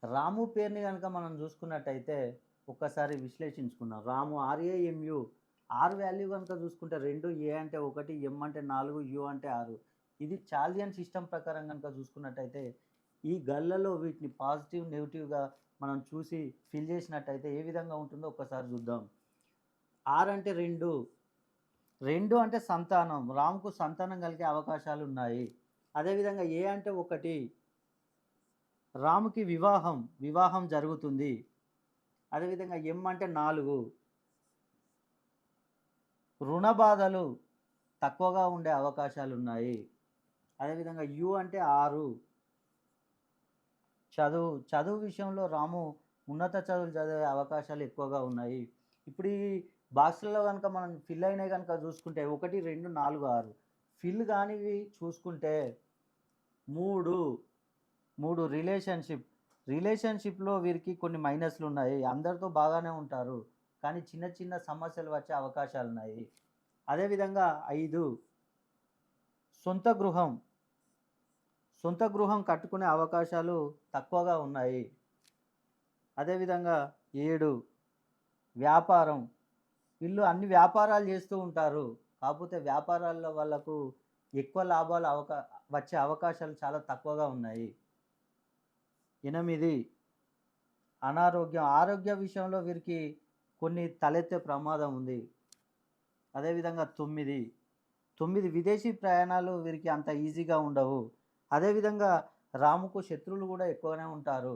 రాము పేరుని గనక మనం చూసుకున్నట్టయితే ఒక్కసారి విశ్లేషించుకుందాం. రాము ఆర్ఏఎంయు వాల్యూ గనుక చూసుకుంటే 2 ఏ అంటే 1, ఎం అంటే 4, యు అంటే 6. ఇది చాలియన్ సిస్టమ్ ప్రకారం గనుక చూసుకున్నట్టయితే ఈ గళ్ళలో వీటిని పాజిటివ్, నెగెటివ్‌గా మనం చూసి ఫిల్ చేసినట్టయితే ఏ విధంగా ఉంటుందో ఒక్కసారి చూద్దాం. అంటే 2, 2 అంటే సంతానం. రాముకు సంతానం కలిగే అవకాశాలున్నాయి. అదేవిధంగా ఏ అంటే 1, రాముకి వివాహం జరుగుతుంది. అదేవిధంగా ఎం అంటే 4, రుణ బాధలు తక్కువగా ఉండే అవకాశాలున్నాయి. అదేవిధంగా యు అంటే 6, చదువు విషయంలో రాము ఉన్నత చదువులు చదివే అవకాశాలు ఎక్కువగా ఉన్నాయి. ఇప్పుడు ఈ బాక్స్‌లలో గనుక మనం ఫిల్ అయినయి గనుక చూసుకుంటే 1, 2, 4, 6 ఫిల్ కానివి చూసుకుంటే 3, 3 రిలేషన్‌షిప్‌లో వీరికి కొన్ని మైనస్‌లున్నాయి. అందరితో బాగానే ఉంటారు. కానీ చిన్న చిన్న సమస్యలు వచ్చే అవకాశాలున్నాయి. అదేవిధంగా 5, సొంత గృహం. సొంత గృహం కట్టుకునే అవకాశాలు తక్కువగా ఉన్నాయి. అదేవిధంగా 7, వ్యాపారం. వీళ్ళు అన్ని వ్యాపారాలు చేస్తూ ఉంటారు. కాకపోతే వ్యాపారాల్లో వాళ్ళకు ఎక్కువ లాభాలు వచ్చే అవకాశాలు చాలా తక్కువగా ఉన్నాయి. 8, అనారోగ్యం. ఆరోగ్య విషయంలో వీరికి కొన్ని తలెత్తే ప్రమాదం ఉంది. అదేవిధంగా 9 విదేశీ ప్రయాణాలు వీరికి అంత ఈజీగా ఉండవు. అదేవిధంగా రాముకు శత్రువులు కూడా ఎక్కువనే ఉంటారు.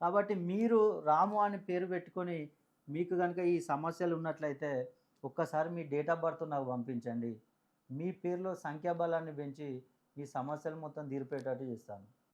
కాబట్టి మీరు రాము అని పేరు పెట్టుకొని మీకు గనుక ఈ సమస్యలు ఉన్నట్లయితే ఒక్కసారి మీ డేట్ ఆఫ్ బర్త్ నాకు పంపించండి. మీ పేరులో సంఖ్యాబలాన్ని పెంచి ఈ సమస్యలు మొత్తం తీరిపోయేటట్టు చేస్తాను.